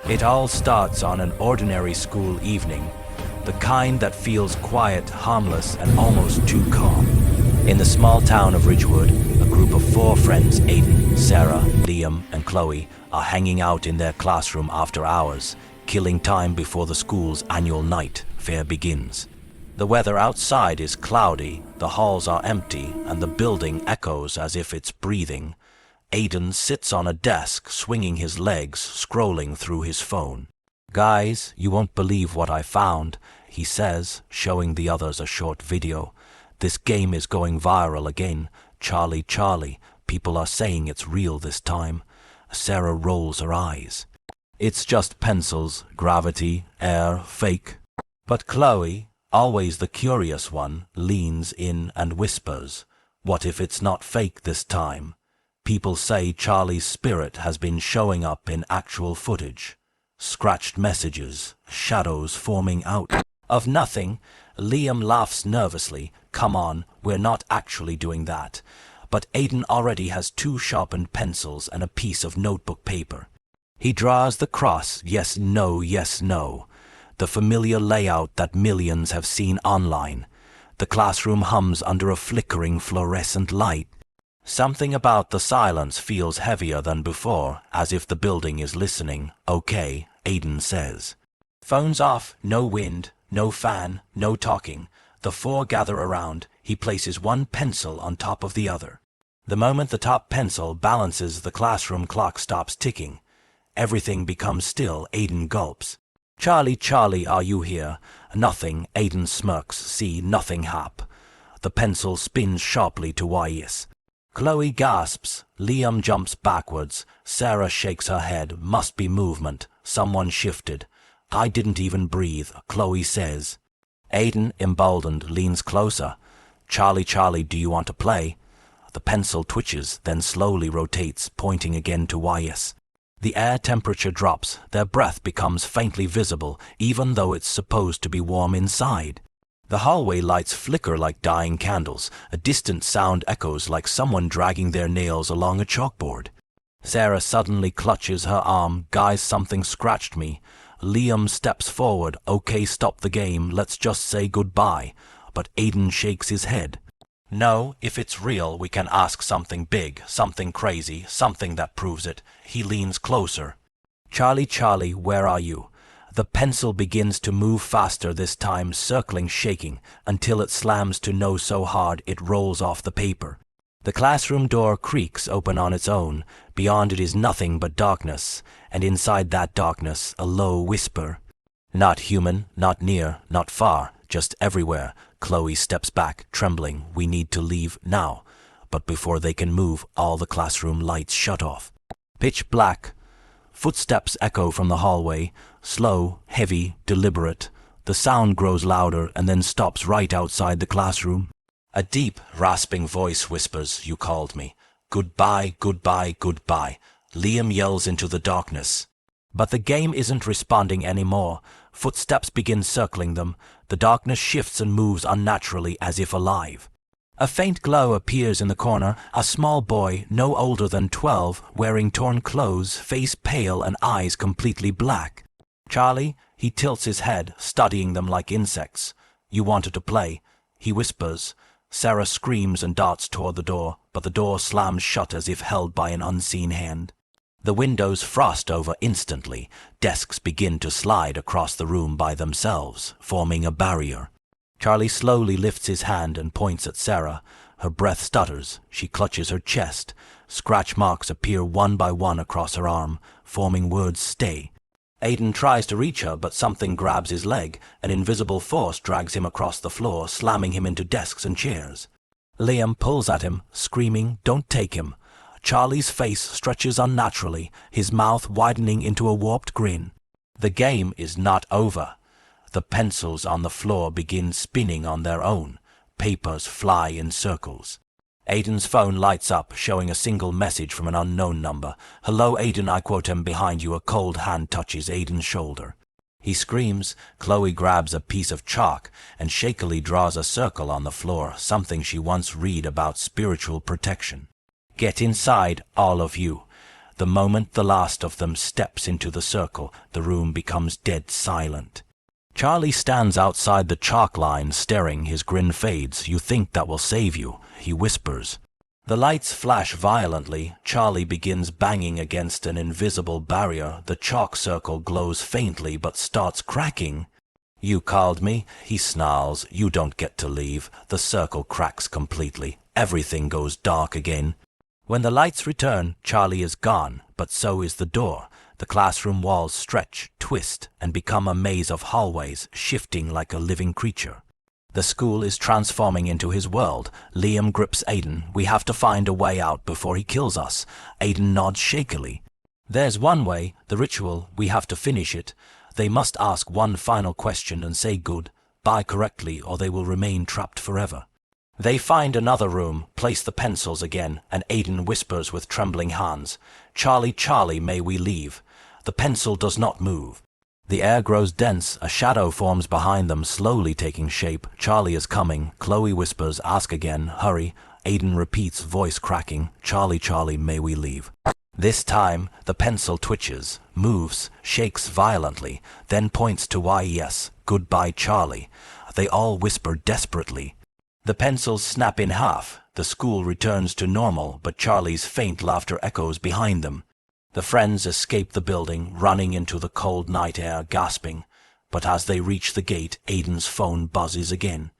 It all starts on an ordinary school evening, the kind that feels quiet, harmless, and almost too calm. In the small town of Ridgewood, a group of 4 friends, Aiden, Sarah, Liam, and Chloe, are hanging out in their classroom after hours, killing time before the school's annual night fair begins. The weather outside is cloudy, the halls are empty, and the building echoes as if it's breathing. Aiden sits on a desk, swinging his legs, scrolling through his phone. "Guys, you won't believe what I found," he says, showing the others a short video. "This game is going viral again. Charlie, Charlie. People are saying it's real this time." Sarah rolls her eyes. "It's just pencils, gravity, air, fake." But Chloe, always the curious one, leans in and whispers, "What if it's not fake this time? People say Charlie's spirit has been showing up in actual footage. Scratched messages, shadows forming out of nothing." Liam laughs nervously. "Come on, we're not actually doing that." But Aiden already has 2 sharpened pencils and a piece of notebook paper. He draws the cross, yes, no, yes, no. The familiar layout that millions have seen online. The classroom hums under a flickering fluorescent light. Something about the silence feels heavier than before, as if the building is listening. "Okay," Aiden says. Phones off, no wind, no fan, no talking. The 4 gather around. He places one pencil on top of the other. The moment the top pencil balances, the classroom clock stops ticking. Everything becomes still. Aiden gulps. "Charlie, Charlie, are you here?" "Nothing." Aiden smirks. "See, nothing hap." The pencil spins sharply to YS. Chloe gasps. Liam jumps backwards. Sarah shakes her head. "Must be movement. Someone shifted." "I didn't even breathe," Chloe says. Aiden, emboldened, leans closer. "Charlie, Charlie, do you want to play?" The pencil twitches, then slowly rotates, pointing again to YS. The air temperature drops. Their breath becomes faintly visible, even though it's supposed to be warm inside. The hallway lights flicker like dying candles. A distant sound echoes like someone dragging their nails along a chalkboard. Sarah suddenly clutches her arm. "Guys, something scratched me." Liam steps forward. "Okay, stop the game. Let's just say goodbye." But Aiden shakes his head. "No, if it's real, we can ask something big, something crazy, something that proves it." He leans closer. "Charlie, Charlie, where are you?" The pencil begins to move faster this time, circling, shaking, until it slams to no so hard it rolls off the paper. The classroom door creaks open on its own. Beyond it is nothing but darkness, and inside that darkness a low whisper. "Not human, not near, not far, just everywhere." Chloe steps back, trembling. "We need to leave now." But before they can move, all the classroom lights shut off. Pitch black. Footsteps echo from the hallway, slow, heavy, deliberate. The sound grows louder and then stops right outside the classroom. A deep, rasping voice whispers, "You called me. Goodbye, goodbye, goodbye." Liam yells into the darkness. But the game isn't responding anymore. Footsteps begin circling them. The darkness shifts and moves unnaturally, as if alive. A faint glow appears in the corner. A small boy, no older than 12, wearing torn clothes, face pale and eyes completely black. "Charlie?" He tilts his head, studying them like insects. "You wanted to play," he whispers. Sarah screams and darts toward the door, but the door slams shut as if held by an unseen hand. The windows frost over instantly. Desks begin to slide across the room by themselves, forming a barrier. Charlie slowly lifts his hand and points at Sarah. Her breath stutters. She clutches her chest. Scratch marks appear one by one across her arm, forming words "stay." Aiden tries to reach her, but something grabs his leg. An invisible force drags him across the floor, slamming him into desks and chairs. Liam pulls at him, screaming, "Don't take him." Charlie's face stretches unnaturally, his mouth widening into a warped grin. The game is not over. The pencils on the floor begin spinning on their own. Papers fly in circles. Aiden's phone lights up, showing a single message from an unknown number. "Hello, Aiden, I quote him behind you." A cold hand touches Aiden's shoulder. He screams. Chloe grabs a piece of chalk and shakily draws a circle on the floor, something she once read about spiritual protection. "Get inside, all of you." The moment the last of them steps into the circle, the room becomes dead silent. Charlie stands outside the chalk line, staring. His grin fades. "You think that will save you," he whispers. The lights flash violently. Charlie begins banging against an invisible barrier. The chalk circle glows faintly but starts cracking. "You called me," he snarls. "You don't get to leave." The circle cracks completely. Everything goes dark again. When the lights return, Charlie is gone, but so is the door. The classroom walls stretch, twist, and become a maze of hallways, shifting like a living creature. The school is transforming into his world. Liam grips Aiden. "We have to find a way out before he kills us." Aiden nods shakily. "There's one way, the ritual. We have to finish it. They must ask one final question and say goodbye correctly, or they will remain trapped forever." They find another room, place the pencils again, and Aiden whispers with trembling hands, "Charlie, Charlie, may we leave?" The pencil does not move. The air grows dense. A shadow forms behind them, slowly taking shape. Charlie is coming. Chloe whispers, "Ask again. Hurry." Aiden repeats, voice cracking, "Charlie, Charlie, may we leave?" This time, the pencil twitches, moves, shakes violently, then points to yes, "Goodbye, Charlie." They all whisper desperately. The pencils snap in half. The school returns to normal, but Charlie's faint laughter echoes behind them. The friends escape the building, running into the cold night air, gasping. But as they reach the gate, Aiden's phone buzzes again.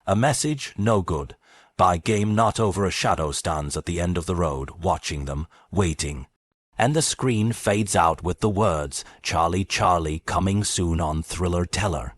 A message, no good. By game not over, a shadow stands at the end of the road, watching them, waiting. And the screen fades out with the words, "Charlie, Charlie, coming soon on Thriller Teller."